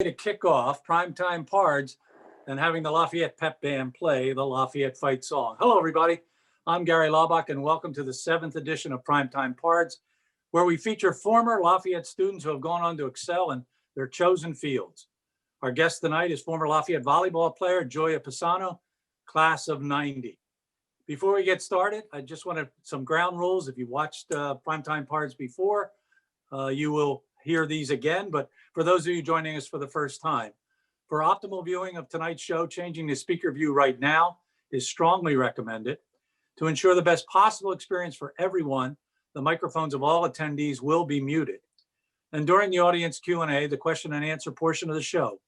To kick off Primetime Pards and having the Lafayette Pep Band play the Lafayette Fight song. Hello, everybody. I'm Gary Laubach, and welcome to the 7th edition of Primetime Pards, where we feature former Lafayette students who have gone on to excel in their chosen fields. Our guest tonight is former Lafayette volleyball player Gioia Pisano, class of '90. Before we get started, I just wanted some ground rules. If you watched Primetime Pards before, you will hear these again, but for those of you joining us for the first time, for optimal viewing of tonight's show, changing the speaker view right now is strongly recommended. To ensure the best possible experience for everyone, the microphones of all attendees will be muted. And during the audience Q&A, the question and answer portion of the show,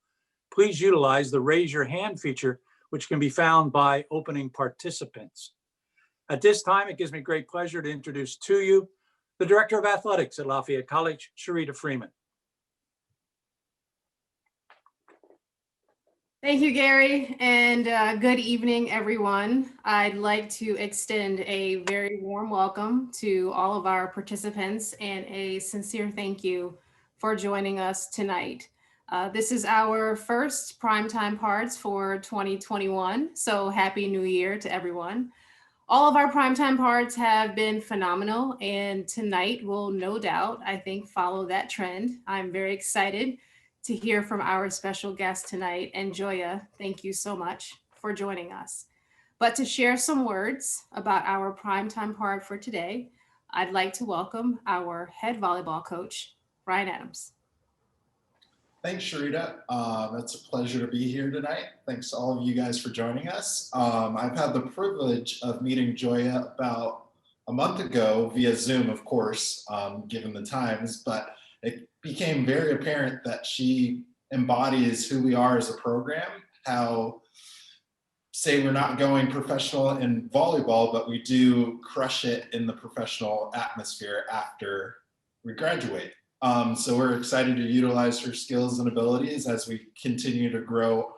please utilize the raise your hand feature, which can be found by opening participants. At this time, it gives me great pleasure to introduce to you the Director of Athletics at Lafayette College, Sharita Freeman. Thank you, Gary, and good evening, everyone. I'd like to extend a very warm welcome to all of our participants and a sincere thank you for joining us tonight. This is our first Primetime Pards for 2021, so Happy New Year to everyone. All of our Primetime Pards have been phenomenal, and tonight will no doubt, I think, follow that trend. I'm very excited to hear from our special guest tonight, and Gioia, thank you so much for joining us. But to share some words about our Primetime Pard for today, I'd like to welcome our head volleyball coach, Brian Adams. Thanks, Sharita. It's a pleasure to be here tonight. Thanks to all of you guys for joining us. I've had the privilege of meeting Gioia about a month ago via Zoom, of course, given the times, but it became very apparent that she embodies who we are as a program, how, say, we're not going professional in volleyball, but we do crush it in the professional atmosphere after we graduate. So we're excited to utilize her skills and abilities as we continue to grow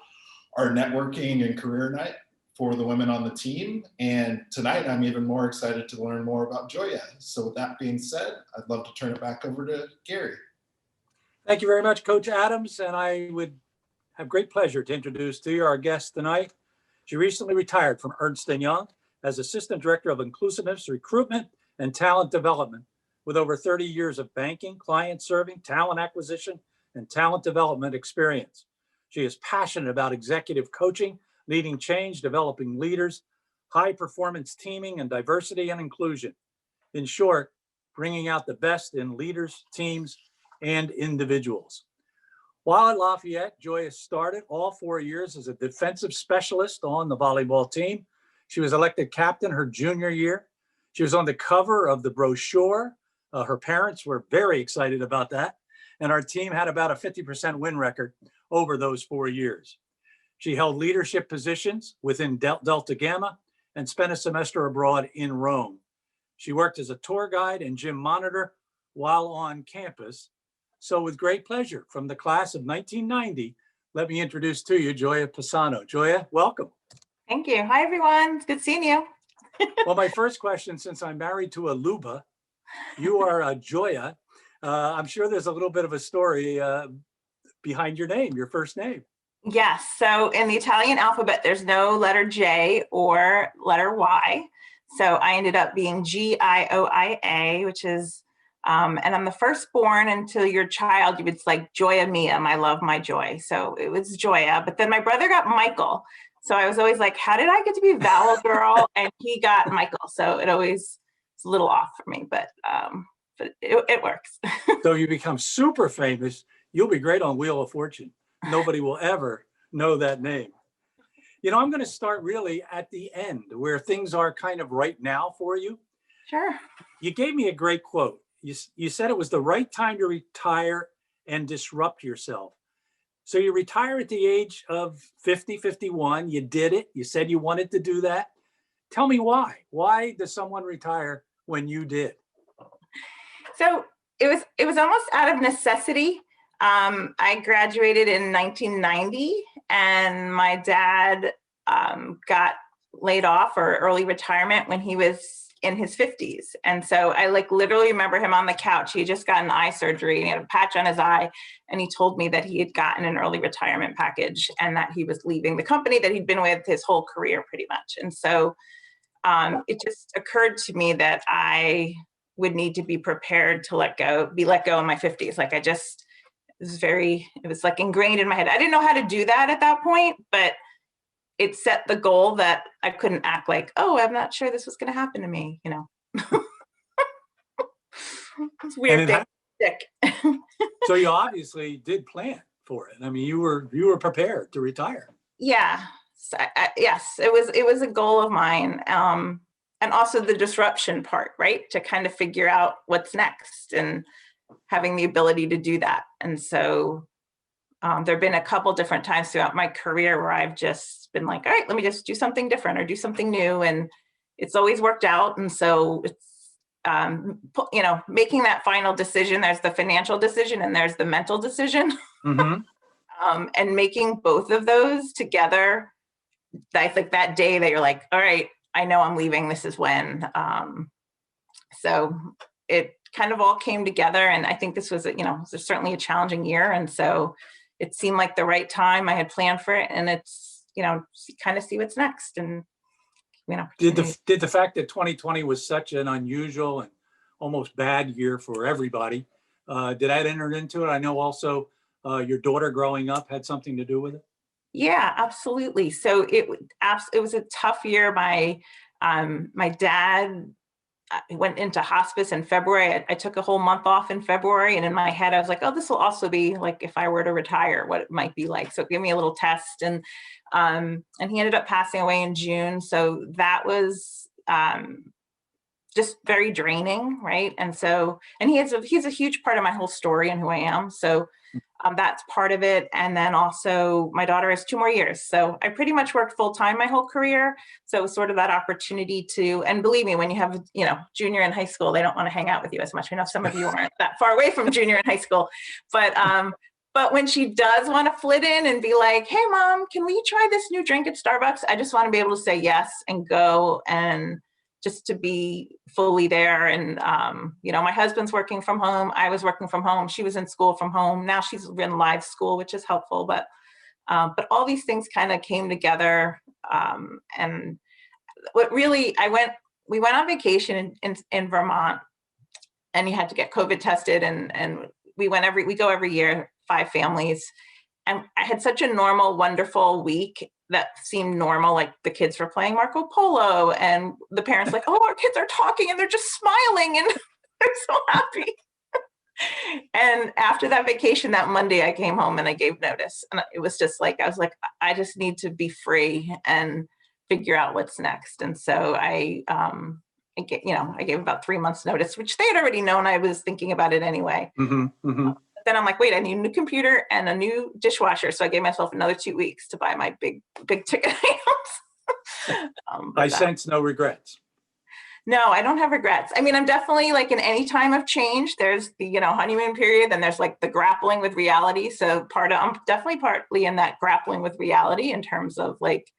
our networking and career night for the women on the team. And tonight, I'm even more excited to learn more about Gioia. So with that being said, I'd love to turn it back over to Gary. Thank you very much, Coach Adams. And I would have great pleasure to introduce to you our guest tonight. She recently retired from Ernst and Young as Assistant Director of Inclusiveness, Recruitment, and Talent Development, with over 30 years of banking, client serving, talent acquisition, and talent development experience. She is passionate about executive coaching, leading change, developing leaders, high performance teaming, and diversity and inclusion. In short, bringing out the best in leaders, teams, and individuals. While at Lafayette, Gioia started all 4 years as a defensive specialist on the volleyball team. She was elected captain her junior year. She was on the cover of the brochure. Her parents were very excited about that. And our team had about a 50% win record over those 4 years. She held leadership positions within Delta Gamma and spent a semester abroad in Rome. She worked as a tour guide and gym monitor while on campus. So with great pleasure, from the class of 1990, let me introduce to you Gioia Pisano. Gioia, welcome. Thank you. Hi, everyone. It's good seeing you. Well, my first question, since I'm married to a Luba, you are a Gioia. I'm sure there's a little bit of a story behind your name, your first name. Yes. So in the Italian alphabet, there's no letter J or letter Y. So I ended up being Gioia, which is, and I'm the firstborn. Until your child, it's like Gioia Mia, my love, my joy. So it was Gioia. But then my brother got Michael. So I was always like, how did I get to be Vowel Girl? And he got Michael. So it always, it's a little off for me, but it works. So you become super famous. You'll be great on Wheel of Fortune. Nobody will ever know that name. You know, I'm going to start really at the end where things are kind of right now for you. Sure. You gave me a great quote. You said it was the right time to retire and disrupt yourself. So you retire at the age of 50, 51. You did it. You said you wanted to do that. Tell me why. Why does someone retire when you did? So it was almost out of necessity. I graduated in 1990, and my dad got laid off or early retirement when he was in his 50s. And so I like literally remember him on the couch. He had just gotten eye surgery and he had a patch on his eye. And he told me that he had gotten an early retirement package and that he was leaving the company that he'd been with his whole career pretty much. And so it just occurred to me that I would need to be prepared to be let go in my 50s. Like it was like ingrained in my head. I didn't know how to do that at that point, but it set the goal that I couldn't act like, oh, I'm not sure this was going to happen to me, you know. It's weird thing. So you obviously did plan for it. I mean, you were prepared to retire. Yeah. So yes, it was a goal of mine. And also the disruption part, right? To kind of figure out what's next and having the ability to do that. And so there've been a couple different times throughout my career where I've just been like, all right, let me just do something different or do something new. And it's always worked out. And so it's, you know, making that final decision, there's the financial decision and there's the mental decision. Mm-hmm. And making both of those together, I think that day that you're like, all right, I know I'm leaving, this is when. So it kind of all came together. And I think this was, you know, it was certainly a challenging year. And so it seemed like the right time. I had planned for it, and it's, you know, kind of see what's next. And, you know, Did the fact that 2020 was such an unusual and almost bad year for everybody, did that enter into it? I know also your daughter growing up had something to do with it. Yeah, absolutely. So it was a tough year. My dad went into hospice in February. I took a whole month off in February, and in my head I was like, oh, this will also be like if I were to retire, what it might be like. So give me a little test, and he ended up passing away in June. So that was just very draining, right? And so, and he's a huge part of my whole story and who I am. So that's part of it. And then also my daughter has 2 more years. So I pretty much worked full time my whole career. So it was sort of that opportunity to, and believe me, when you have, you know, junior in high school, they don't want to hang out with you as much. I know some of you aren't that far away from junior in high school, but when she does want to flit in and be like, hey mom, can we try this new drink at Starbucks? I just want to be able to say yes and go, and just to be fully there. And, you know, my husband's working from home. I was working from home. She was in school from home. Now she's in live school, which is helpful. But all these things kind of came together. And what really, we went on vacation in Vermont, and you had to get COVID tested. And we go every year, 5 families. And I had such a normal, wonderful week that seemed normal. Like the kids were playing Marco Polo, and the parents like, oh, our kids are talking and they're just smiling and they're so happy. And after that vacation, that Monday, I came home and I gave notice. And it was just like, I was like, I just need to be free and figure out what's next. And so I gave about 3 months notice, which they had already known I was thinking about it anyway. Mm-hmm. Mm-hmm. Then I'm like, wait, I need a new computer and a new dishwasher. So I gave myself another 2 weeks to buy my big ticket items. I sense no regrets. No, I don't have regrets. I mean, I'm definitely like in any time of change, there's the, you know, honeymoon period, and there's like the grappling with reality. So I'm definitely partly in that grappling with reality in terms of like,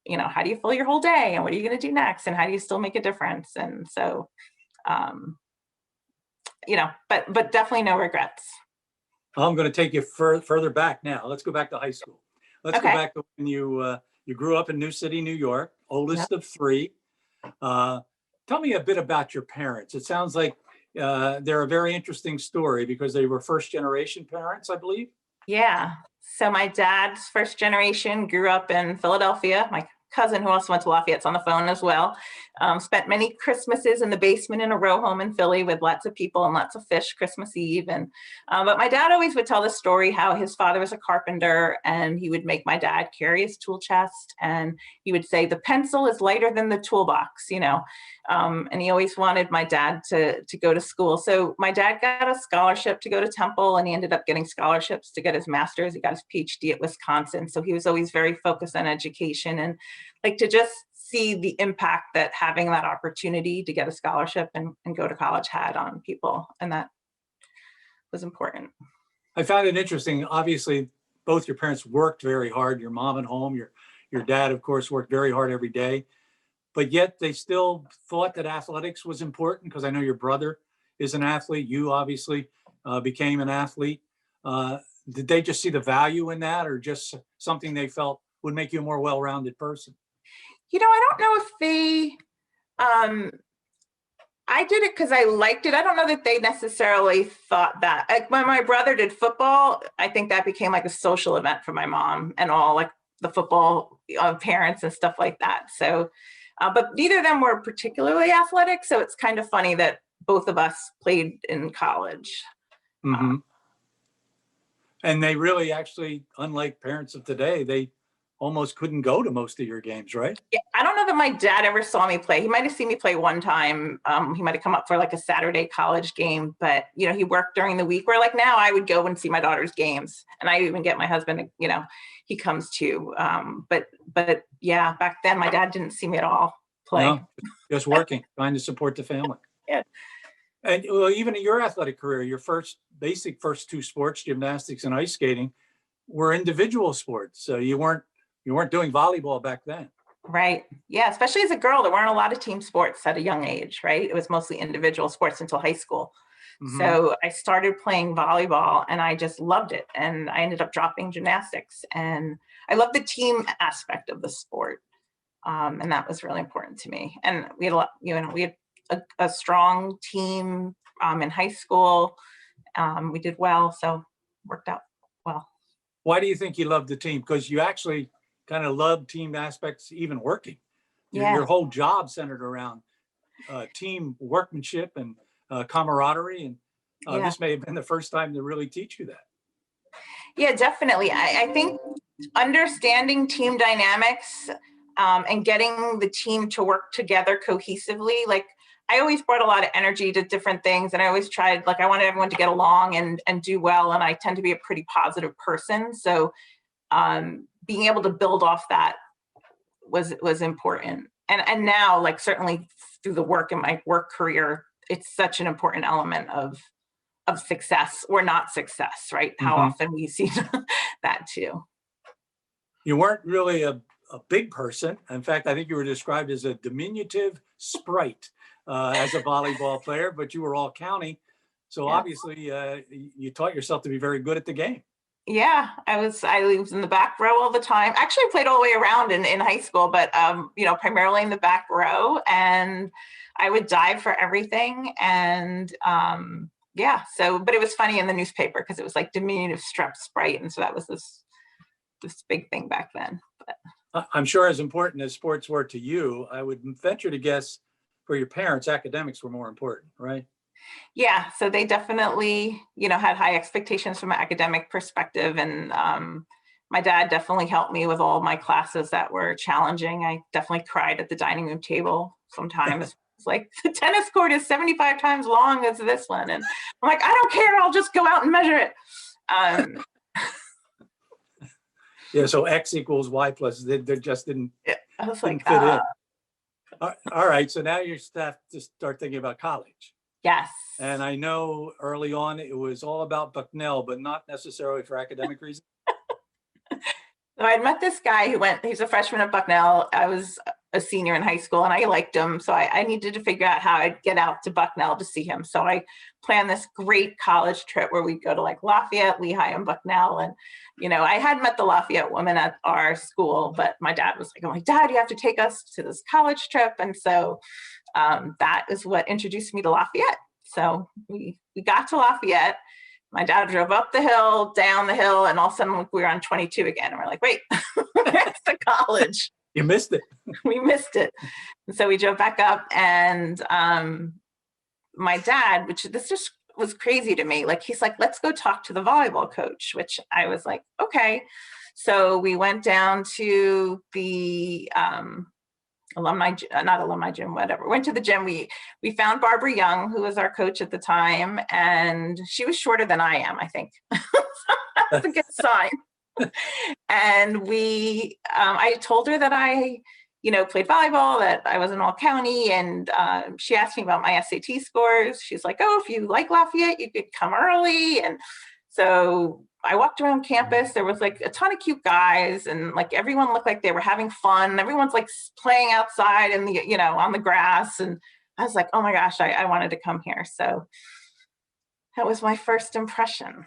you know, how do you fill your whole day and what are you going to do next? And how do you still make a difference? And so, you know, but definitely no regrets. I'm going to take you further back now. Let's go back to high school. Let's go back to when you grew up in New City, New York, oldest of 3. Tell me a bit about your parents. It sounds like they're a very interesting story because they were first generation parents, I believe. Yeah. So my dad's first generation grew up in Philadelphia. My cousin, who also went to Lafayette's on the phone as well, spent many Christmases in the basement in a row home in Philly with lots of people and lots of fish Christmas Eve. And but my dad always would tell the story how his father was a carpenter, and he would make my dad carry his tool chest, and he would say the pencil is lighter than the toolbox, you know. And he always wanted my dad to go to school. So my dad got a scholarship to go to Temple, and he ended up getting scholarships to get his master's. He got his PhD at Wisconsin. So he was always very focused on education, and like to just see the impact that having that opportunity to get a scholarship and go to college had on people. And that was important. I found it interesting. Obviously, both your parents worked very hard, your mom at home, your dad, of course, worked very hard every day. but yet they still thought that athletics was important? Because I know your brother is an athlete. You obviously became an athlete. Did they just see the value in that, or just something they felt would make you a more well-rounded person? I don't know if they, I did it because I liked it. I don't know that they necessarily thought that. Like when my brother did football, I think that became like a social event for my mom and all, like the football parents and stuff like that. So, but neither of them were particularly athletic. So it's kind of funny that both of us played in college. Mm-hmm. And they really actually, unlike parents of today, they almost couldn't go to most of your games, right? Yeah, I don't know that my dad ever saw me play. He might have seen me play one time. He might have come up for like a Saturday college game, but he worked during the week, where like now I would go and see my daughter's games, and I even get my husband, he comes too. But yeah, back then my dad didn't see me at all play. No, just working, trying to support the family. Yeah. And well, even in your athletic career, your first two sports, gymnastics and ice skating, were individual sports. So you weren't doing volleyball back then. Right. Yeah. Especially as a girl, there weren't a lot of team sports at a young age, right? It was mostly individual sports until high school. Mm-hmm. So I started playing volleyball and I just loved it. And I ended up dropping gymnastics, and I loved the team aspect of the sport. And that was really important to me. And we had we had a strong team in high school. We did well, so worked out well. Why do you think you loved the team? Because you actually kind of loved team aspects, even working. Your whole job centered around team workmanship and camaraderie. And this may have been the first time to really teach you that. Yeah, definitely. I think understanding team dynamics and getting the team to work together cohesively, like I always brought a lot of energy to different things, and I always tried, like I wanted everyone to get along and do well, and I tend to be a pretty positive person. So being able to build off that was important. And now, like certainly through the work in my work career, it's such an important element of success or not success, right? How often we see that too. You weren't really a big person. In fact, I think you were described as a diminutive sprite as a volleyball player, but you were all county. So obviously you taught yourself to be very good at the game. Yeah, I was in the back row all the time. Actually, I played all the way around in high school, but primarily in the back row, and I would dive for everything. And but it was funny in the newspaper because it was like diminutive sprite, and so that was this big thing back then. But I'm sure as important as sports were to you, I would venture to guess for your parents, academics were more important, right? Yeah, so they definitely, had high expectations from an academic perspective. And my dad definitely helped me with all my classes that were challenging. I definitely cried at the dining room table sometimes. It's like, the tennis court is 75 times long as this one. And I'm like, I don't care, I'll just go out and measure it. Yeah, so X equals Y plus, they just didn't, I was like, fit in. All right, so now you have to start thinking about college. Yes. And I know early on it was all about Bucknell, but not necessarily for academic reasons. So I met this guy he's a freshman at Bucknell. I was a senior in high school and I liked him. So I needed to figure out how I'd get out to Bucknell to see him. So I planned this great college trip where we'd go to like Lafayette, Lehigh, and Bucknell. And, I had met the Lafayette woman at our school, but my dad was like, I'm like, Dad, you have to take us to this college trip. And so that is what introduced me to Lafayette. So we got to Lafayette. My dad drove up the hill, down the hill, and all of a sudden we were on 22 again. And we're like, wait, where's the college? You missed it. We missed it. And so we drove back up, and my dad, which this just was crazy to me, like he's like, let's go talk to the volleyball coach, which I was like, okay. So we went down to the not alumni gym, whatever. Went to the gym. We found Barbara Young, who was our coach at the time, and she was shorter than I am, I think. That's a good sign. And I told her that I, played volleyball, that I was in all county, and she asked me about my SAT scores. She's like, oh, if you like Lafayette, you could come early. And so I walked around campus, there was like a ton of cute guys, and like everyone looked like they were having fun. Everyone's like playing outside in the, on the grass. And I was like, oh my gosh, I wanted to come here. So that was my first impression.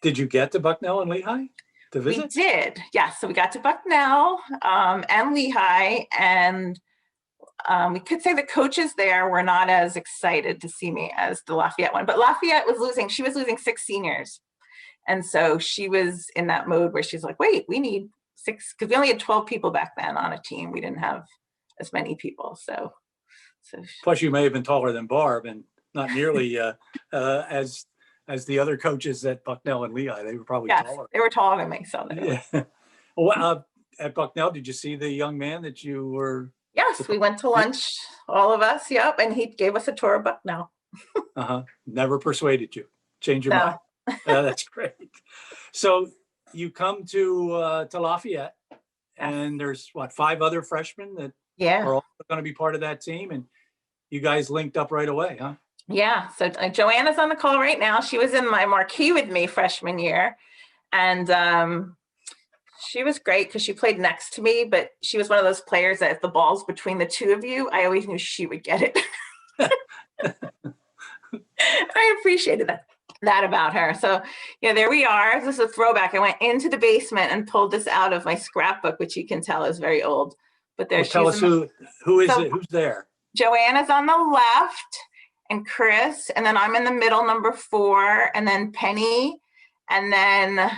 Did you get to Bucknell and Lehigh to We visit? did, yes. So we got to Bucknell and Lehigh, and we could say the coaches there were not as excited to see me as the Lafayette one, but Lafayette was losing 6 seniors. And so she was in that mode where she's like, wait, we need 6, because we only had 12 people back then on a team. We didn't have as many people. So Plus, you may have been taller than Barb and not nearly as the other coaches at Bucknell and Lehigh. They were probably yes, taller. they were taller than me. So Yeah. Well, at Bucknell, did you see the young man that you were? yes, we went to lunch, all of us. Yep. And he gave us a tour of Bucknell. Never persuaded you. Change your mind. That's great. So you come to Lafayette, and there's 5 other freshmen that are also going to be part of that team, and you guys linked up right away, huh? Yeah. So Joanna's on the call right now. She was in my marquee with me freshman year, and she was great because she played next to me, but she was one of those players that if the ball's between the two of you, I always knew she would get it. I appreciated that about her. So there we are. This is a throwback. I went into the basement and pulled this out of my scrapbook, which you can tell is very old. But there, tell us who is it? Who's there? Joanna's on the left, and Chris, and then I'm in the middle, number 4, and then Penny, and then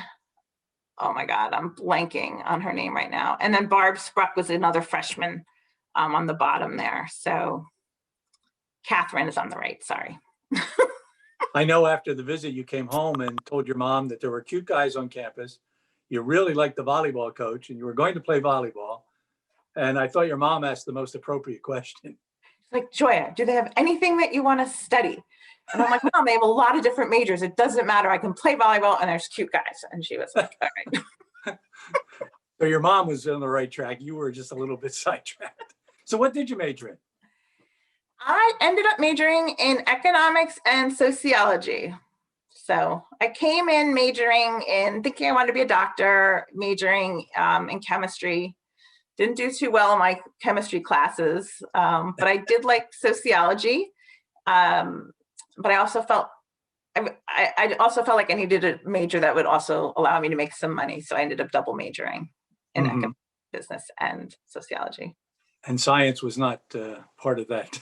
oh my God, I'm blanking on her name right now. And then Barb Spruck was another freshman on the bottom there. So Catherine is on the right. Sorry. I know after the visit, you came home and told your mom that there were cute guys on campus. You really liked the volleyball coach, and you were going to play volleyball. And I thought your mom asked the most appropriate question. Like, Gioia, do they have anything that you want to study? And I'm like, Mom, they have a lot of different majors. It doesn't matter. I can play volleyball, and there's cute guys. And she was like, all right. So your mom was on the right track. You were just a little bit sidetracked. So what did you major in? I ended up majoring in economics and sociology. So I came in majoring in thinking I wanted to be a doctor, majoring in chemistry. Didn't do too well in my chemistry classes, but I did like sociology. But I also felt like I needed a major that would also allow me to make some money. So I ended up double majoring in economics, business, and sociology. And science was not part of that.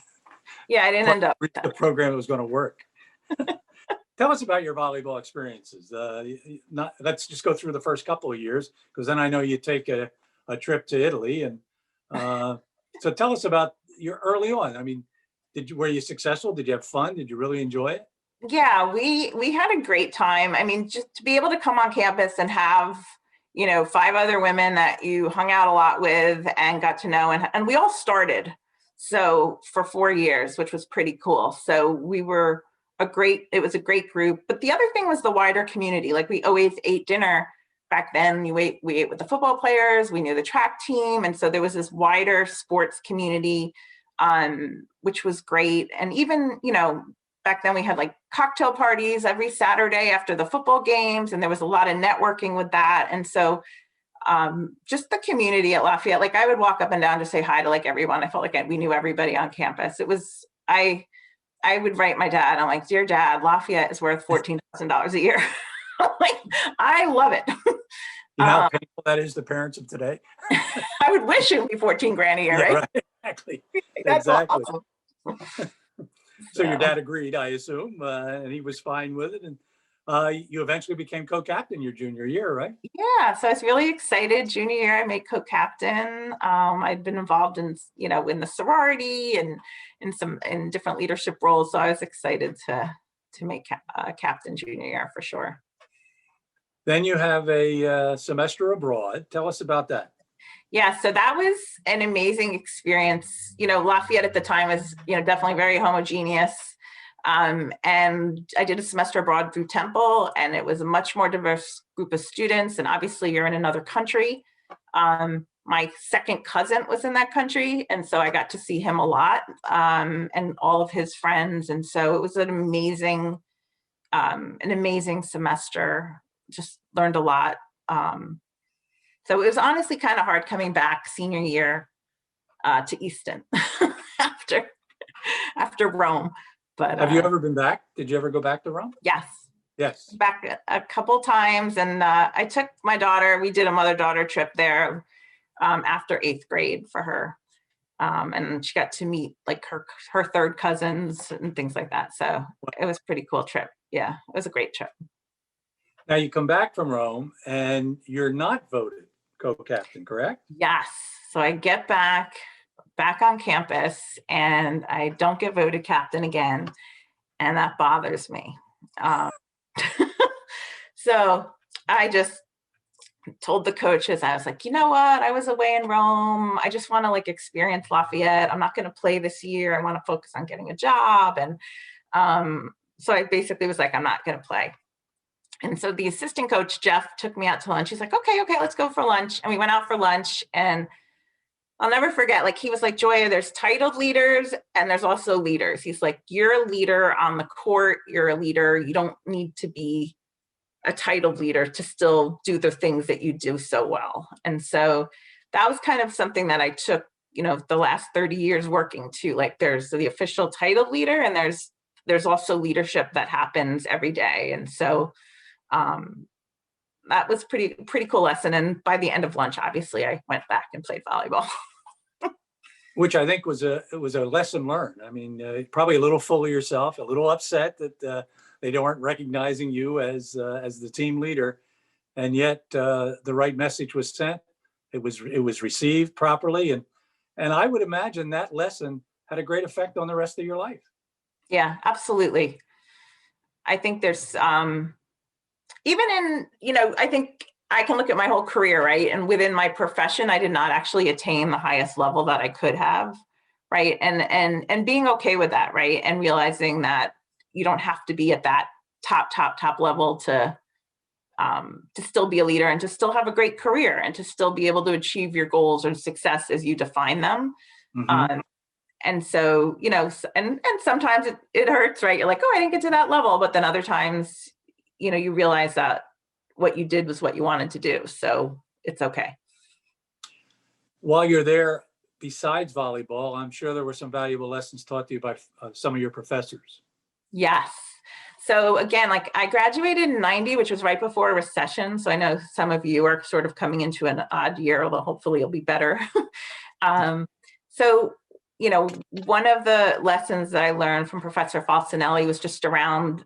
Yeah, I didn't end up with the that. program that was going to work. Tell us about your volleyball experiences. Let's just go through the first couple of years, because then I know you take a trip to Italy, and so tell us about your early on. I mean, were you successful? Did you have fun? Did you really enjoy it? Yeah, we had a great time. I mean, just to be able to come on campus and have 5 other women that you hung out a lot with and got to know, and we all started for 4 years, which was pretty cool. So it was a great group. But the other thing was the wider community. Like, we always ate dinner. Back then, we ate with the football players, we knew the track team. And so there was this wider sports community, which was great. And even, back then we had like cocktail parties every Saturday after the football games. And there was a lot of networking with that. And so just the community at Lafayette, like I would walk up and down to say hi to like everyone. I felt like we knew everybody on campus. I would write my dad. I'm like, dear Dad, Lafayette is worth $14,000 a year. Like, I love it. You know how painful that is to parents of today? I would wish it would be 14 grand a year, Yeah, right? Exactly. That's Exactly. awesome. So your dad agreed, I assume, and he was fine with it. And you eventually became co-captain your junior year, right? Yeah, so I was really excited. Junior year, I made co-captain. I'd been involved in the sorority and in different leadership roles. So I was excited to make captain junior year for sure. Then you have a semester abroad. Tell us about that. Yeah, so that was an amazing experience. Lafayette at the time was, definitely very homogeneous. And I did a semester abroad through Temple, and it was a much more diverse group of students. And obviously you're in another country. My second cousin was in that country. And so I got to see him a lot, and all of his friends. And so it was an amazing semester, just learned a lot. So it was honestly kind of hard coming back senior year to Easton after Rome. But Have you ever been back? Did you ever go back to Rome? yes, Yes. back a couple times, and I took my daughter. We did a mother-daughter trip there after 8th grade for her, and she got to meet like her third cousins and things like that. So it was a pretty cool trip. Yeah, it was a great trip. Now you come back from Rome and you're not voted co-captain, correct? Yes. So I get back on campus and I don't get voted captain again. And that bothers me. So I just told the coaches, I was like, you know what? I was away in Rome. I just want to like experience Lafayette. I'm not going to play this year. I want to focus on getting a job. And so I basically was like, I'm not going to play. And so the assistant coach, Jeff, took me out to lunch. He's like, okay, let's go for lunch. And we went out for lunch, and I'll never forget, like, he was like, Gioia, there's titled leaders and there's also leaders. He's like, you're a leader on the court. You're a leader. You don't need to be a titled leader to still do the things that you do so well. And so that was kind of something that I took, the last 30 years working to, like, there's the official titled leader and there's also leadership that happens every day. And so that was pretty cool lesson. And by the end of lunch, obviously, I went back and played volleyball. Which I think was a lesson learned. I mean, probably a little full of yourself, a little upset that they weren't recognizing you as the team leader, and yet the right message was sent. It was received properly, and I would imagine that lesson had a great effect on the rest of your life. Yeah, absolutely. I think there's even in, I think I can look at my whole career, right? And within my profession, I did not actually attain the highest level that I could have, right? And being okay with that, right? And realizing that you don't have to be at that top level to still be a leader and to still have a great career and to still be able to achieve your goals or success as you define them. Mm-hmm. And so, and sometimes it hurts, right? You're like, oh, I didn't get to that level. But then other times, you realize that what you did was what you wanted to do. So it's okay. While you're there, besides volleyball, I'm sure there were some valuable lessons taught to you by some of your professors. Yes. So again, like, I graduated in 90, which was right before a recession. So I know some of you are sort of coming into an odd year, although hopefully it'll be better. So, one of the lessons that I learned from Professor Falcinelli was just around,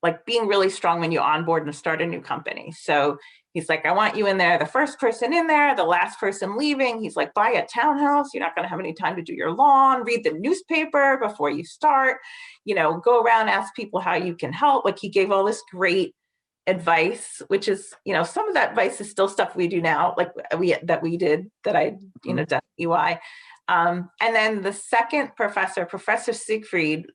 like, being really strong when you onboard and start a new company. So he's like, I want you in there, the first person in there, the last person leaving. He's like, buy a townhouse. You're not going to have any time to do your lawn. Read the newspaper before you start. Go around, ask people how you can help. Like, he gave all this great advice, which is, some of that advice is still stuff we do now, like I did done at UI. And then the second professor, Professor Siegfried,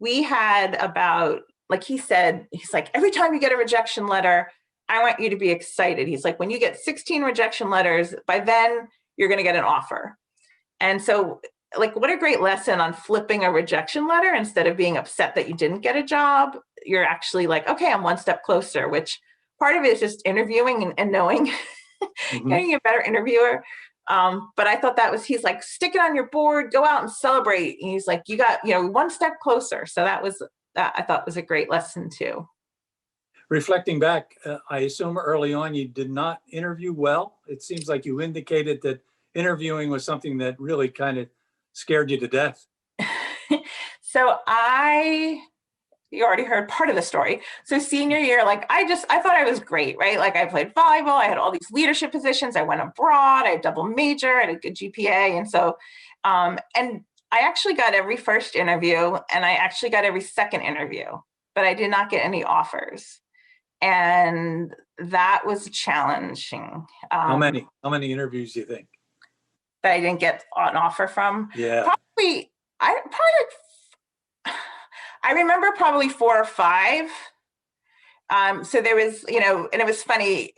we had about, like he said, he's like, every time you get a rejection letter, I want you to be excited. He's like, when you get 16 rejection letters, by then you're going to get an offer. And so, like, what a great lesson on flipping a rejection letter. Instead of being upset that you didn't get a job, you're actually like, okay, I'm one step closer, which part of it is just interviewing and knowing, Mm-hmm. getting a better interviewer. But I thought he's like, stick it on your board, go out and celebrate. And he's like, you got, one step closer. So that I thought was a great lesson too. Reflecting back, I assume early on you did not interview well. It seems like you indicated that interviewing was something that really kind of scared you to death. So you already heard part of the story. So senior year, like, I thought I was great, right? Like, I played volleyball, I had all these leadership positions, I went abroad, I had double major, I had a good GPA. And so, and I actually got every first interview and I actually got every second interview, but I did not get any offers. And that was challenging. How many interviews do you think that I didn't get an offer from? Yeah. I remember probably 4 or 5. So there was, and it was funny.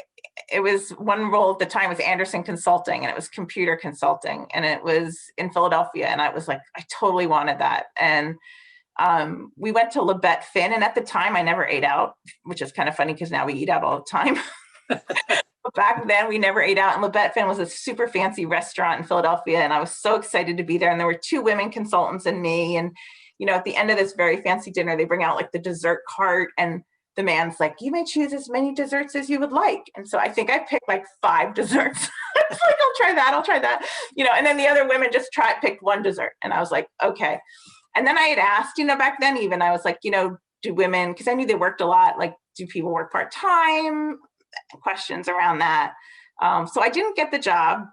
It was one role at the time was Anderson Consulting, and it was computer consulting, and it was in Philadelphia. And I was like, I totally wanted that. And We went to Lafayette Finn, and at the time I never ate out, which is kind of funny because now we eat out all the time. But back then we never ate out, and Lafayette Finn was a super fancy restaurant in Philadelphia, and I was so excited to be there. And there were 2 women consultants and me, and at the end of this very fancy dinner, they bring out like the dessert cart, and the man's like, you may choose as many desserts as you would like. And so I think I picked like 5 desserts. I was like, I'll try that, and then the other women just picked 1 dessert. And I was like, okay. And then I had asked, back then even, I was like, do women, because I knew they worked a lot, like, do people work part-time? Questions around that. So I didn't get the job.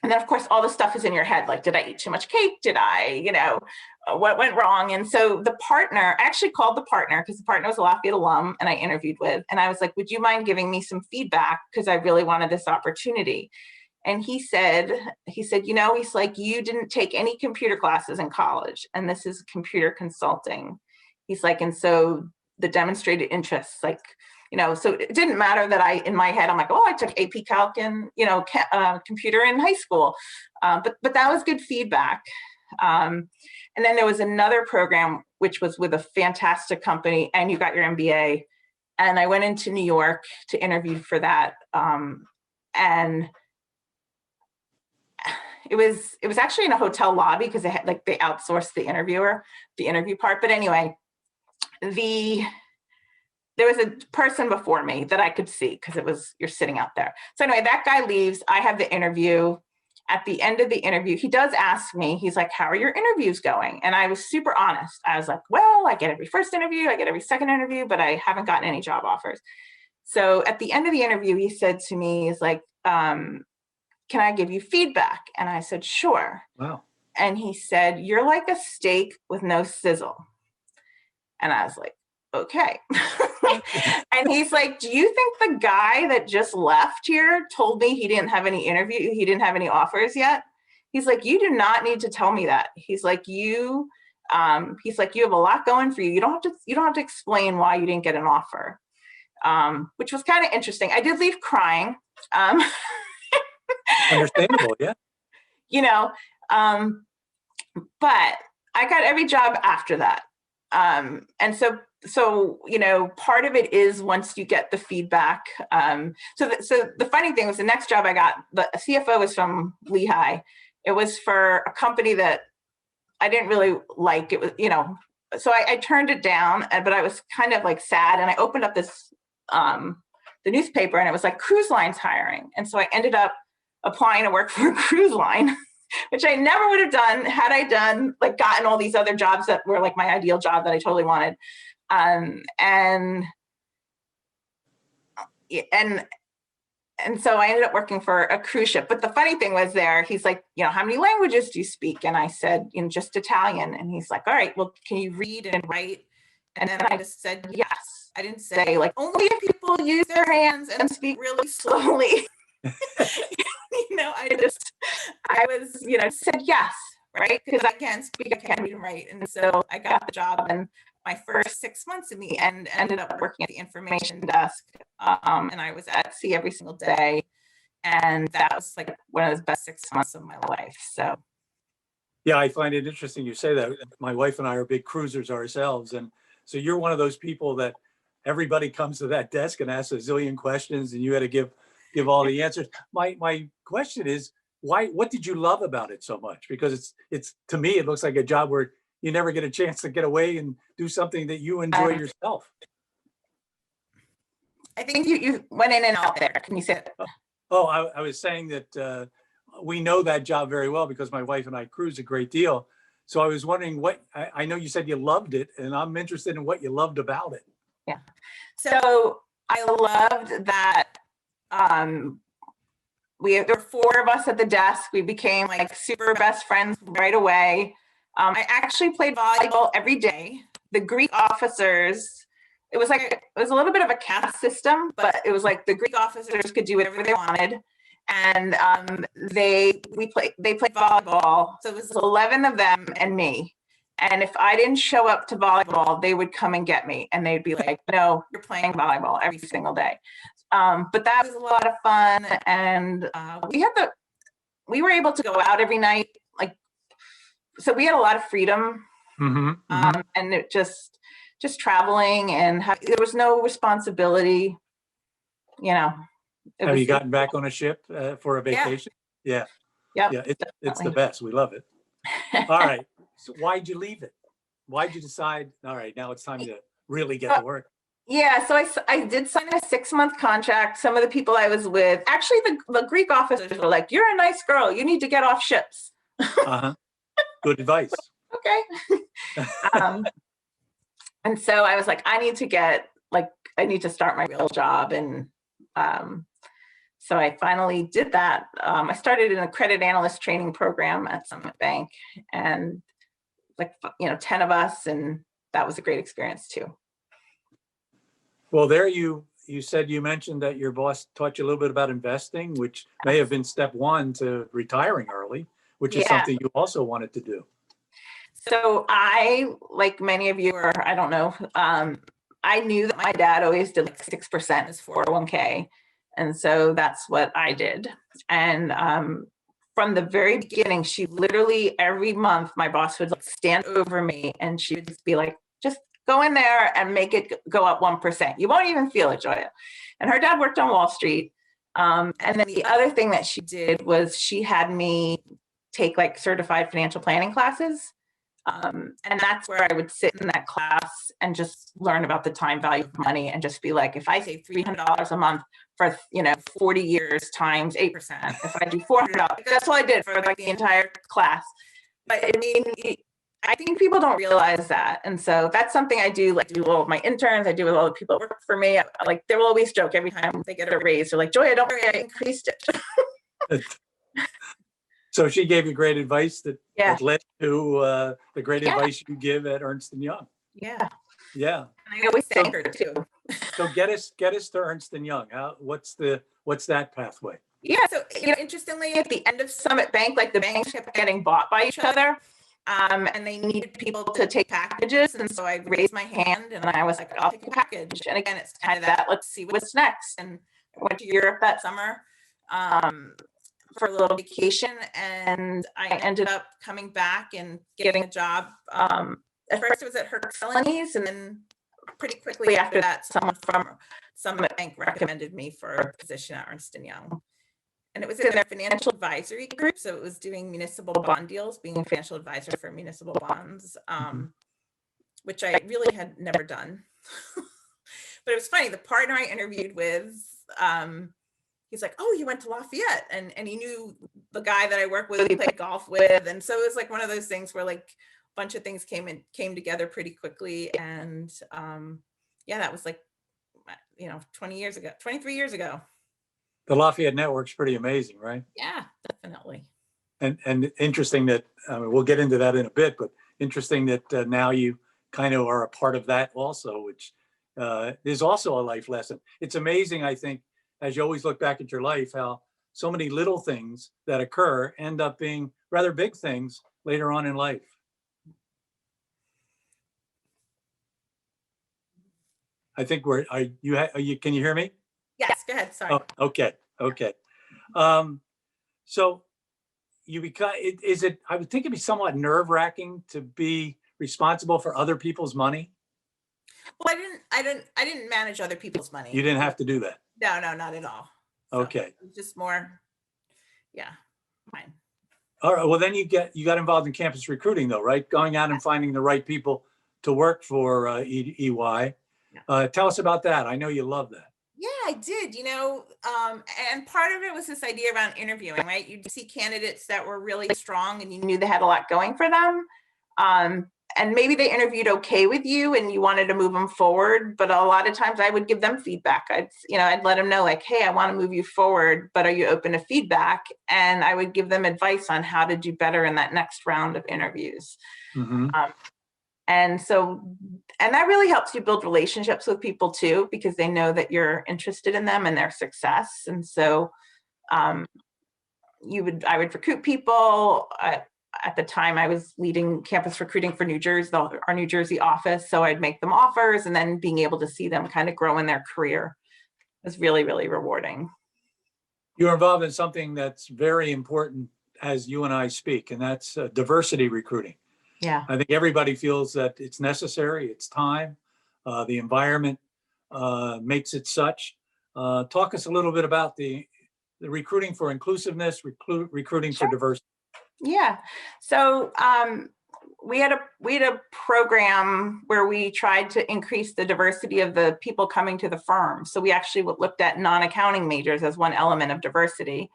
And then of course, all the stuff is in your head. Like, did I eat too much cake? Did I, what went wrong? And so the partner, I actually called the partner because the partner was a Lafayette alum and I interviewed with, and I was like, would you mind giving me some feedback? Because I really wanted this opportunity. And he said, he's like, you didn't take any computer classes in college, and this is computer consulting. He's like, and so the demonstrated interests, like, so it didn't matter that in my head, I'm like, oh, I took AP Calc and, computer in high school. But that was good feedback. And then there was another program, which was with a fantastic company, and you got your MBA. And I went into New York to interview for that. And it was actually in a hotel lobby because they outsourced the interview part. But anyway, there was a person before me that I could see because you're sitting out there. So anyway, that guy leaves. I have the interview. At the end of the interview, he does ask me, he's like, how are your interviews going? And I was super honest. I was like, well, I get every first interview, I get every second interview, but I haven't gotten any job offers. So at the end of the interview, he said to me, he's like, can I give you feedback? And I said, sure. Wow. And he said, you're like a steak with no sizzle. And I was like, okay. And he's like, do you think the guy that just left here told me he didn't have any offers yet? He's like, you do not need to tell me that. He's like, you have a lot going for you. You don't have to explain why you didn't get an offer. Which was kind of interesting. I did leave crying. Understandable, yeah. But I got every job after that. And so, part of it is once you get the feedback. So the funny thing was the next job I got, the CFO was from Lehigh. It was for a company that I didn't really like. It was, so I turned it down, but I was kind of like sad. And I opened up this, the newspaper, and it was like cruise lines hiring. And so I ended up applying to work for a cruise line, which I never would have done had I gotten all these other jobs that were like my ideal job that I totally wanted. And so I ended up working for a cruise ship. But the funny thing was he's like, how many languages do you speak? And I said, just Italian. And he's like, all right, well, can you read and write? And then I just said, yes. I didn't say like, only if people use their hands and speak really slowly. I said yes, right? Because I can speak, I can read and write. And so I got the job, and my first 6 months in the end ended up working at the information desk. And I was at sea every single day. And that was like one of the best 6 months of my life. So. Yeah, I find it interesting you say that. My wife and I are big cruisers ourselves. And so you're one of those people that everybody comes to that desk and asks a zillion questions, and you had to give all the answers. My question is, what did you love about it so much? Because it's to me, it looks like a job where you never get a chance to get away and do something that you enjoy yourself. I think you went in and out there. Can you say it? Oh, I was saying that we know that job very well because my wife and I cruise a great deal. So I was wondering I know you said you loved it, and I'm interested in what you loved about it. Yeah. So I loved that there were 4 of us at the desk. We became like super best friends right away. I actually played volleyball every day. The Greek officers, it was a little bit of a caste system, but it was like the Greek officers could do whatever they wanted. And they played volleyball. So it was 11 of them and me. And if I didn't show up to volleyball, they would come and get me. And they'd be like, no, you're playing volleyball every single day. But that was a lot of fun. And we were able to go out every night. So we had a lot of freedom And it just traveling and there was no responsibility, you know. Have you gotten back on a ship for a vacation? Yeah. Yeah. Yeah, it's the best. We love it. All right. So why'd you leave it? Why'd you decide, all right, now it's time to really get to work? Yeah, so I did sign a 6-month contract. Some of the people I was with, actually the Greek officers were like, "You're a nice girl. You need to get off ships." Good advice. Okay. And so I was like, I need to start my real job. And so I finally did that. I started an credit analyst training program at Summit Bank, and 10 of us, and that was a great experience too. Well, there you mentioned that your boss taught you a little bit about investing, which may have been step one to retiring early, which is something you also wanted to do. So I, like many of you, or I don't know, I knew that my dad always did like 6% as 401k. And so that's what I did. And from the very beginning, she literally every month, my boss would stand over me and she would just be like, just go in there and make it go up 1%. You won't even feel it, Gioia. And her dad worked on Wall Street. And then the other thing that she did was she had me take like certified financial planning classes. And that's where I would sit in that class and just learn about the time value of money and just be like, if I save $300 a month for, 40 years times 8%, if I do $400, that's what I did for like the entire class. But I mean, I think people don't realize that. And so that's something I do, like do with all of my interns. I do with all the people that work for me. Like they will always joke every time they get a raise. They're like, Gioia, don't worry, I increased it. So she gave you great advice that led to the great advice you give at Ernst and Young. Yeah. Yeah. And I always thank her too. So get us to Ernst and Young. What's that pathway? Yeah. So interestingly, at the end of Summit Bank, like the banks kept getting bought by each other, and they needed people to take packages. And so I raised my hand and I was like, I'll take a package. And again, it's kind of that. Let's see what's next. And I went to Europe that summer. For a little vacation, and I ended up coming back and getting a job. At first it was at Hercules, and then pretty quickly after that, someone from Summit Bank recommended me for a position at Ernst and Young. And it was in their financial advisory group. So it was doing municipal bond deals, being a financial advisor for municipal bonds, which I really had never done. But it was funny, the partner I interviewed with, he's like, "Oh, you went to Lafayette," and he knew the guy that I work with, he played golf with. And so it was like one of those things where like a bunch of things came together pretty quickly. And that was like, 23 years ago. The Lafayette network's pretty amazing, right? Yeah, definitely. And interesting that, we'll get into that in a bit, but interesting that now you kind of are a part of that also, which is also a life lesson. It's amazing, I think, as you always look back at your life, how so many little things that occur end up being rather big things later on in life. I think can you hear me? Yes, go ahead, sorry. Oh, okay. So you become, I would think it'd be somewhat nerve-wracking to be responsible for other people's money. Well, I didn't manage other people's money. You didn't have to do that. No, not at all. So okay. Just more, fine. All right. Well, then you got involved in campus recruiting though, right? Going out and finding the right people to work for EY. Tell us about that. I know you love that. Yeah, I did, and part of it was this idea around interviewing, right? You'd see candidates that were really strong and you knew they had a lot going for them. And maybe they interviewed okay with you and you wanted to move them forward, but a lot of times I would give them feedback. I'd let them know like, hey, I want to move you forward, but are you open to feedback? And I would give them advice on how to do better in that next round of interviews. Mm-hmm. And that really helps you build relationships with people too, because they know that you're interested in them and their success. And so I would recruit people. At the time I was leading campus recruiting for New Jersey, our New Jersey office. So I'd make them offers, and then being able to see them kind of grow in their career was really, really rewarding. You're involved in something that's very important as you and I speak, and that's diversity recruiting. Yeah. I think everybody feels that it's necessary, it's time. The environment makes it such. Talk us a little bit about the recruiting for inclusiveness, recruiting for Sure. diversity. Yeah. So we had a program where we tried to increase the diversity of the people coming to the firm. So we actually looked at non-accounting majors as one element of diversity.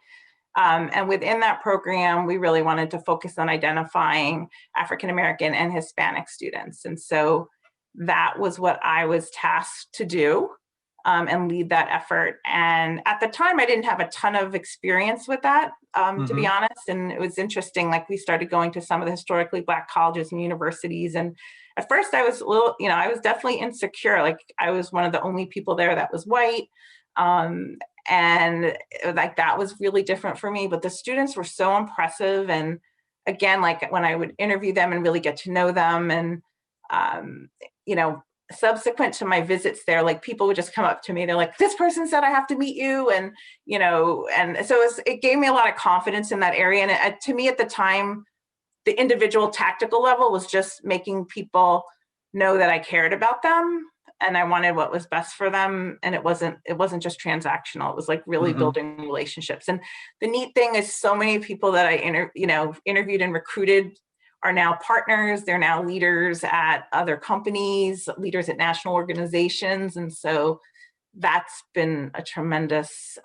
And within that program, we really wanted to focus on identifying African American and Hispanic students. And so that was what I was tasked to do, and lead that effort. And at the time, I didn't have a ton of experience with that, to be honest. And it was interesting, like we started going to some of the historically Black colleges and universities. And at first I was a little, I was definitely insecure. Like I was one of the only people there that was white. And like that was really different for me, but the students were so impressive. And again, like when I would interview them and really get to know them, and subsequent to my visits there, like people would just come up to me, they're like, this person said I have to meet you. And and so it gave me a lot of confidence in that area. And to me at the time, the individual tactical level was just making people know that I cared about them and I wanted what was best for them. And it wasn't just transactional. It was like really building relationships. And the neat thing is so many people that I interviewed and recruited are now partners. They're now leaders at other companies, leaders at national organizations. And so that's been a tremendous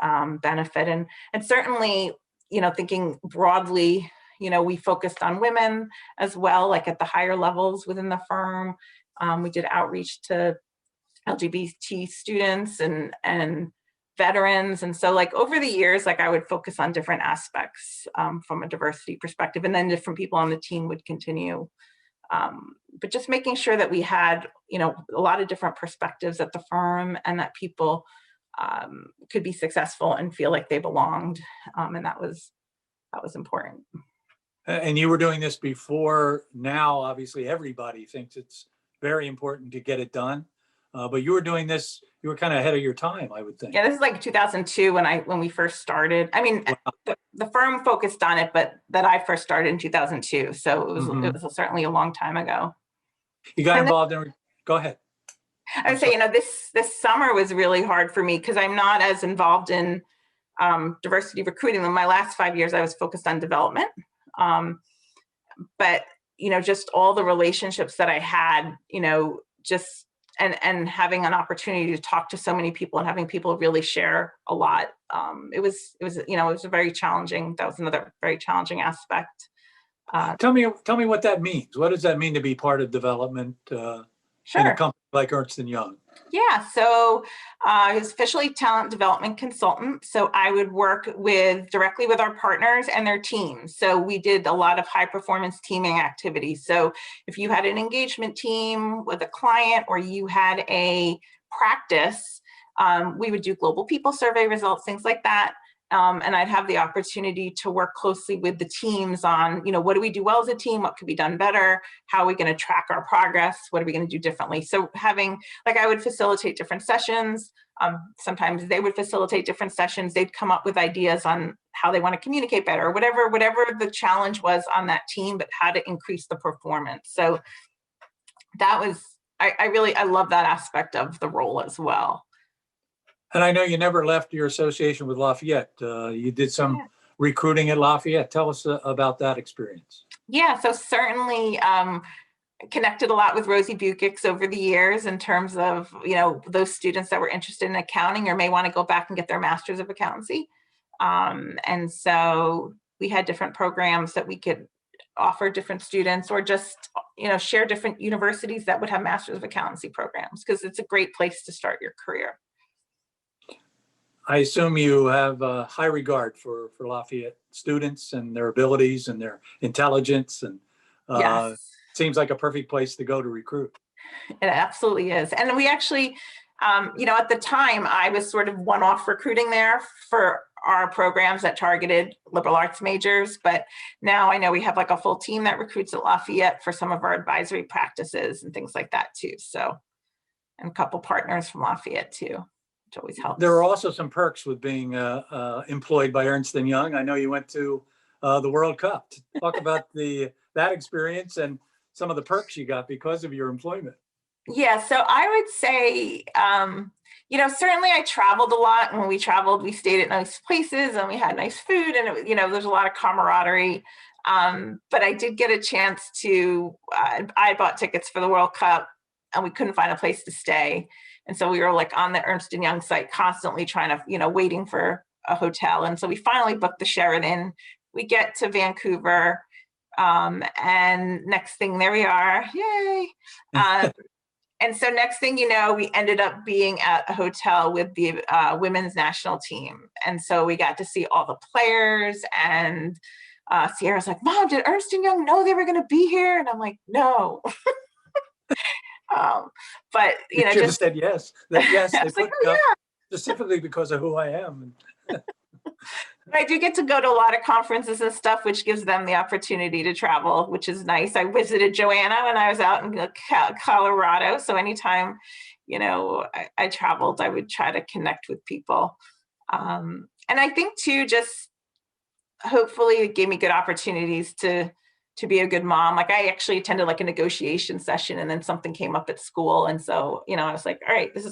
benefit. And certainly, thinking broadly, we focused on women as well, like at the higher levels within the firm. We did outreach to LGBT students and veterans. And so like over the years, like I would focus on different aspects from a diversity perspective, and then different people on the team would continue. But just making sure that we had, a lot of different perspectives at the firm and that people could be successful and feel like they belonged. And that was important. And you were doing this before. Now, obviously, everybody thinks it's very important to get it done. But you were doing this, you were kind of ahead of your time, I would think. Yeah, this is like 2002 when we first started. I mean, wow. the firm focused on it, but that I first started in 2002. So it was certainly a long time ago. You got involved in, go ahead. I would say, this summer was really hard for me because I'm not as involved in diversity recruiting. In my last 5 years, I was focused on development. But, just all the relationships that I had, just and having an opportunity to talk to so many people and having people really share a lot. It was a very challenging, that was another very challenging aspect. Tell me what that means. What does that mean to be part of development in a company like Ernst and Young? Yeah, so I was officially talent development consultant. So I would work directly with our partners and their teams. So we did a lot of high performance teaming activities. So if you had an engagement team with a client or you had a practice, we would do global people survey results, things like that. And I'd have the opportunity to work closely with the teams on, what do we do well as a team? What could be done better? How are we going to track our progress? What are we going to do differently? So I would facilitate different sessions. Sometimes they would facilitate different sessions. They'd come up with ideas on how they want to communicate better, whatever the challenge was on that team, but how to increase the performance. So that was, I love that aspect of the role as well. And I know you never left your association with Lafayette. You did some recruiting at Lafayette. Tell us about that experience. Yeah, so certainly connected a lot with Rosie Bukix over the years in terms of, those students that were interested in accounting or may want to go back and get their master's of accountancy. And so we had different programs that we could offer different students or just, share different universities that would have master's of accountancy programs because it's a great place to start your career. I assume you have a high regard for Lafayette students and their abilities and their intelligence, and yes. Seems like a perfect place to go to recruit. It absolutely is. And we actually, at the time, I was sort of one-off recruiting there for our programs that targeted liberal arts majors. But now I know we have like a full team that recruits at Lafayette for some of our advisory practices and things like that too. So, and a couple partners from Lafayette too. Which always helps. There are also some perks with being employed by Ernst and Young. I know you went to the World Cup. Talk about that experience and some of the perks you got because of your employment. Yeah, so I would say, certainly I traveled a lot. And when we traveled, we stayed at nice places and we had nice food, and there's a lot of camaraderie. But I did get a chance to, I bought tickets for the World Cup and we couldn't find a place to stay. And so we were like on the Ernst and Young site, constantly trying to, waiting for a hotel. And so we finally booked the Sheraton. We get to Vancouver, and next thing, there we are, yay. And so next thing you know, we ended up being at a hotel with the women's national team. And so we got to see all the players, and Sierra's like, Mom, did Ernst and Young know they were going to be here? And I'm like, no. But, You should have just said yes. Yes, I they was put like, oh, up specifically because of who I am. I do get to go to a lot of conferences and stuff, which gives them the opportunity to travel, which is nice. I visited Joanna when I was out in Colorado. So anytime, I traveled, I would try to connect with people. And I think too, just hopefully it gave me good opportunities to be a good mom. Like I actually attended like a negotiation session, and then something came up at school. And so, I was like, all right, this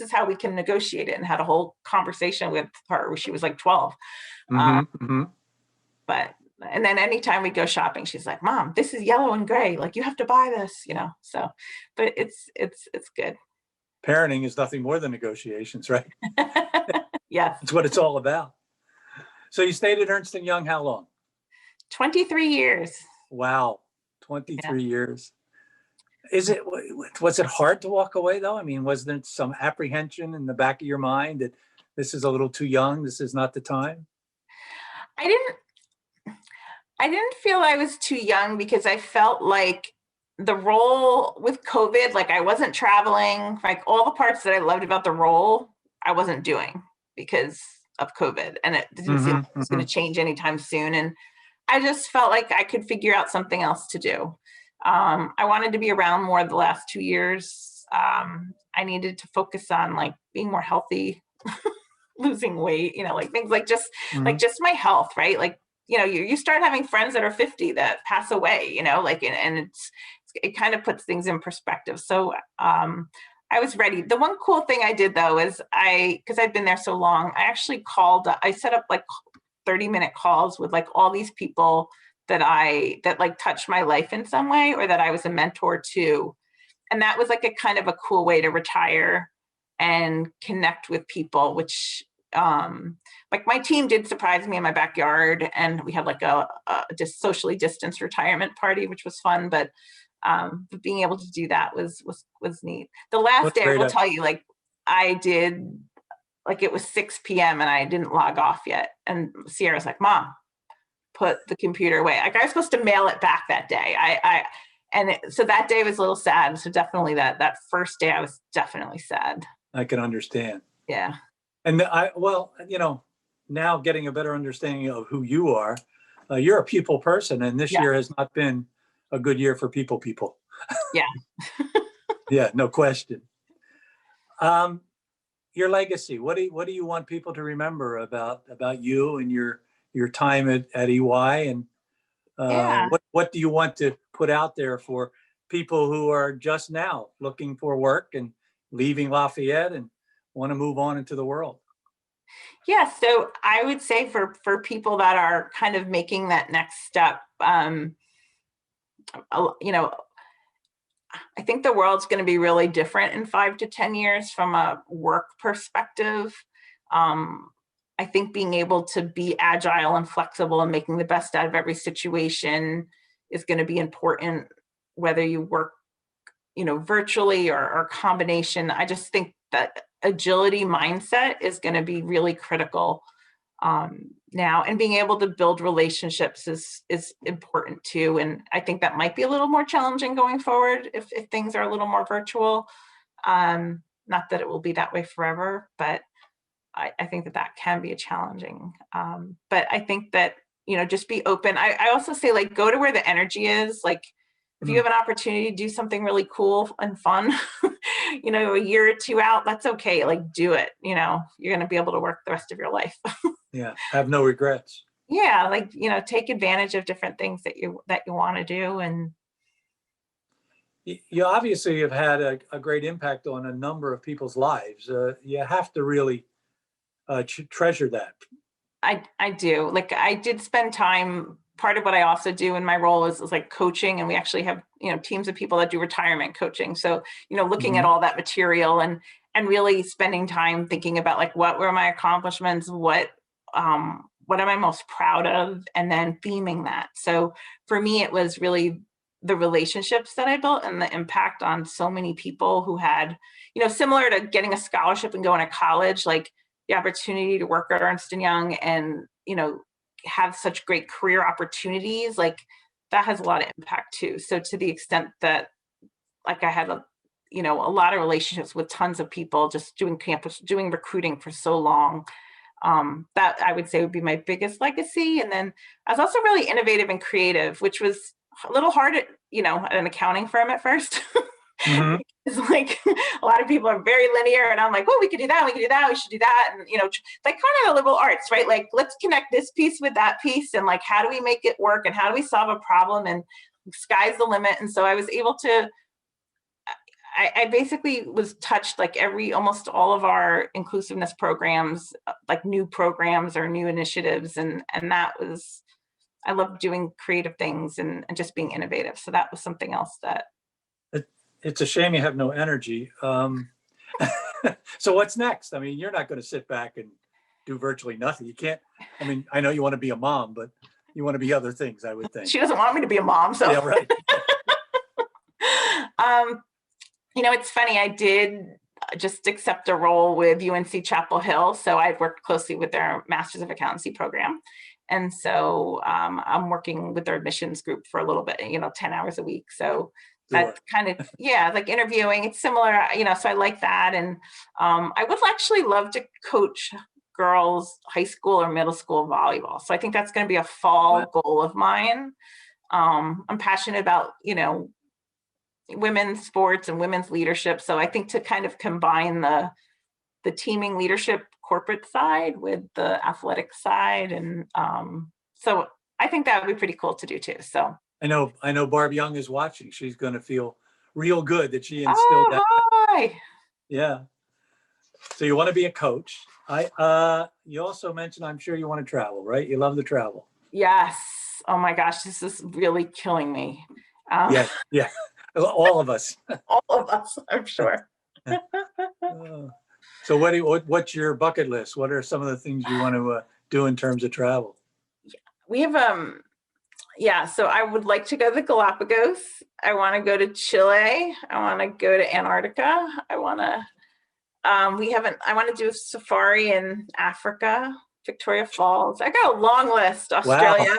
is how we can negotiate it, and had a whole conversation with her where she was like 12. But, and then anytime we go shopping, she's like, Mom, this is yellow and gray. Like you have to buy this, so, but it's good. Parenting is nothing more than negotiations, right? Yes. It's what it's all about. So you stayed at Ernst and Young how long? 23 years. Wow, 23 years. Was it hard to walk away though? I mean, was there some apprehension in the back of your mind that this is a little too young, this is not the time? I didn't feel I was too young, because I felt like the role with COVID, like I wasn't traveling, like all the parts that I loved about the role, I wasn't doing because of COVID, and it didn't seem like it was going to change anytime soon. And I just felt like I could figure out something else to do. I wanted to be around more the last 2 years. I needed to focus on like being more healthy, losing weight, like things like just my health, right? Like, you start having friends that are 50 that pass away, and it kind of puts things in perspective. So I was ready. The one cool thing I did though is because I've been there so long, I set up like 30-minute calls with like all these people that like touched my life in some way, or that I was a mentor to. And that was like a kind of a cool way to retire and connect with people, which like my team did surprise me in my backyard, and we had like a just socially distanced retirement party, which was fun. But being able to do that was neat. The last day, I will tell you, like I did, like it was 6 p.m. and I didn't log off yet. And Sierra's like, Mom, put the computer away. Like I was supposed to mail it back that day. So that day was a little sad. So definitely that first day I was definitely sad. I can understand. Yeah. And now getting a better understanding of who you are, you're a people person, and this year has not been a good year for people. Yeah. Yeah, no question. Your legacy, what do you want people to remember about you and your time at EY, and what do you want to put out there for people who are just now looking for work and leaving Lafayette and want to move on into the world? Yeah, so I would say for people that are kind of making that next step, I think the world's going to be really different in 5 to 10 years from a work perspective. I think being able to be agile and flexible and making the best out of every situation is going to be important, whether you work, virtually or combination. I just think that agility mindset is going to be really critical now, and being able to build relationships is important too. And I think that might be a little more challenging going forward if things are a little more virtual. Not that it will be that way forever, but I think that can be a challenging. But I think that, just be open. I also say, like, go to where the energy is. Like, if you have an opportunity to do something really cool and fun, a year or two out, that's okay. Like, do it. You're going to be able to work the rest of your life. Yeah, have no regrets. Yeah, like, take advantage of different things that you want to do, and You obviously have had a great impact on a number of people's lives. You have to really treasure that. I do. Like, I did spend time. Part of what I also do in my role is like coaching, and we actually have, teams of people that do retirement coaching. So, looking at all that material and really spending time thinking about like, what were my accomplishments? What am I most proud of? And then theming that. So for me, it was really the relationships that I built and the impact on so many people who had, similar to getting a scholarship and going to college, like the opportunity to work at Ernst and Young and, have such great career opportunities, like that has a lot of impact too. So to the extent that like I had a lot of relationships with tons of people, just doing recruiting for so long, that I would say would be my biggest legacy. And then I was also really innovative and creative, which was a little hard at an accounting firm at first. Mm-hmm. It's like a lot of people are very linear, and I'm like, well, we could do that, we should do that, and like kind of the liberal arts, right? Like, let's connect this piece with that piece, and like, how do we make it work, and how do we solve a problem, and sky's the limit. And so I was able to, I basically was touched like almost all of our inclusiveness programs, like new programs or new initiatives, and that was, I love doing creative things and just being innovative. So that was something else that. It's a shame you have no energy. So what's next? I mean, you're not going to sit back and do virtually nothing. You can't. I mean, I know you want to be a mom, but you want to be other things, I would think. She doesn't want me to be a mom, so. Yeah, right. It's funny. I did just accept a role with UNC Chapel Hill, so I've worked closely with their Masters of Accountancy program. And so I'm working with their admissions group for a little bit, 10 hours a week. So that's kind of, like interviewing. It's similar, so I like that. And I would actually love to coach girls high school or middle school volleyball. So I think that's going to be a fall goal of mine. I'm passionate about, women's sports and women's leadership. So I think to kind of combine the teaming leadership corporate side with the athletic side. And so I think that would be pretty cool to do too. So I know Barb Young is watching. She's going to feel real good that she instilled that. Hi. Yeah. So you want to be a coach. You also mentioned, I'm sure you want to travel, right? You love to travel. Yes. Oh my gosh, this is really killing me. Yeah. All of us. All of us, I'm sure. So what's your bucket list? What are some of the things you want to do in terms of travel? We have so I would like to go to the Galapagos. I want to go to Chile. I want to go to Antarctica. I want to do a safari in Africa, Victoria Falls. I got a long list. Australia. Wow.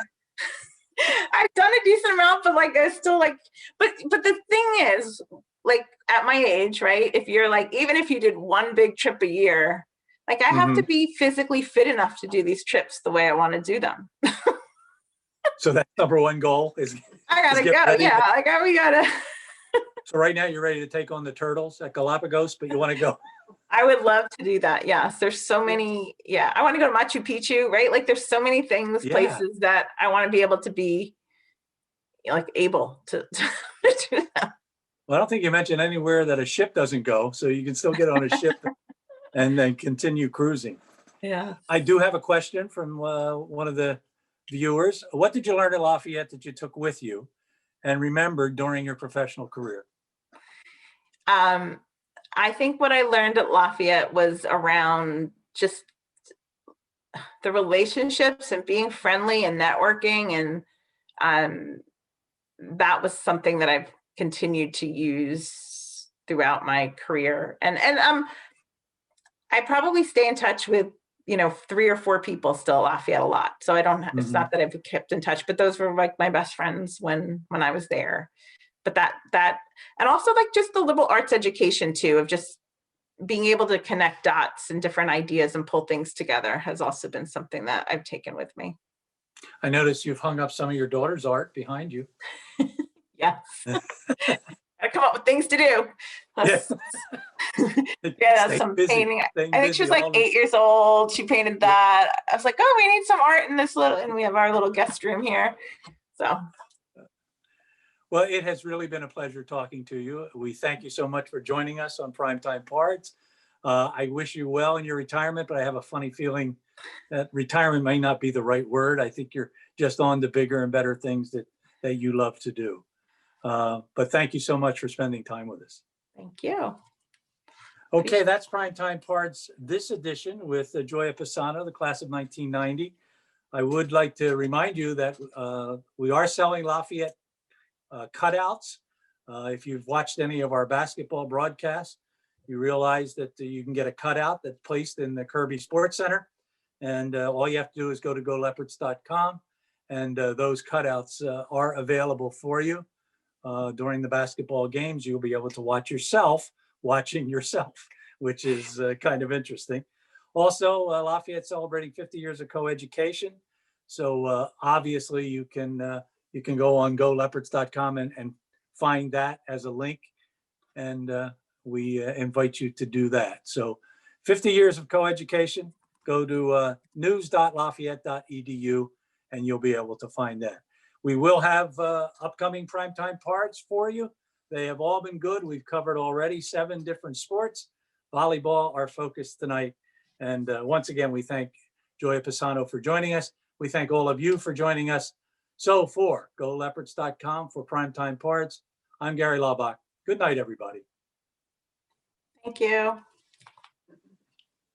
I've done a decent amount, but like I still like, but the thing is, like at my age, right? If you're like, even if you did one big trip a year, like I have to be physically fit enough to do these trips the way I want to do them. So that's number one goal is I gotta go. Ready. Yeah, we gotta. So right now you're ready to take on the turtles at Galapagos, but you want to go. I would love to do that. Yes, there's so many. Yeah, I want to go to Machu Picchu, right? Like there's so many things, places that I want to be able to be like able to do that. Well, I don't think you mentioned anywhere that a ship doesn't go, so you can still get on a ship and then continue cruising. Yeah. I do have a question from one of the viewers. What did you learn at Lafayette that you took with you and remembered during your professional career? I think what I learned at Lafayette was around just the relationships and being friendly and networking. And that was something that I've continued to use throughout my career. And I probably stay in touch with 3 or 4 people still at Lafayette a lot. So I don't, it's not that I've kept in touch, but those were like my best friends when I was there. But that, and also like just the liberal arts education too, of just being able to connect dots and different ideas and pull things together has also been something that I've taken with me. I noticed you've hung up some of your daughter's art behind you. Yes. Gotta come up with things to do. That's some busy, painting. I think she was like 8 years old. She painted that. I was like, oh, we need some art in this and we have our little guest room here. So. Well, it has really been a pleasure talking to you. We thank you so much for joining us on Primetime Pards. I wish you well in your retirement, but I have a funny feeling that retirement may not be the right word. I think you're just on to bigger and better things that you love to do. But thank you so much for spending time with us. Thank you. Okay, that's Primetime Pards this edition with Gioia Pisano, the class of 1990. I would like to remind you that we are selling Lafayette cutouts. If you've watched any of our basketball broadcasts, you realize that you can get a cutout that's placed in the Kirby Sports Center. And all you have to do is go to goleopards.com, and those cutouts are available for you. During the basketball games, you'll be able to watch yourself watching yourself, which is kind of interesting. Also, Lafayette celebrating 50 years of co-education. So obviously you can go on goleopards.com and find that as a link. And we invite you to do that. So 50 years of co-education, go to news.lafayette.edu and you'll be able to find that. We will have upcoming Primetime Pards for you. They have all been good. We've covered already 7 different sports. Volleyball, our focus tonight. And once again, we thank Gioia Pisano for joining us. We thank all of you for joining us. So for goleopards.com for Primetime Pards, I'm Gary Laubach. Good night, everybody. Thank you.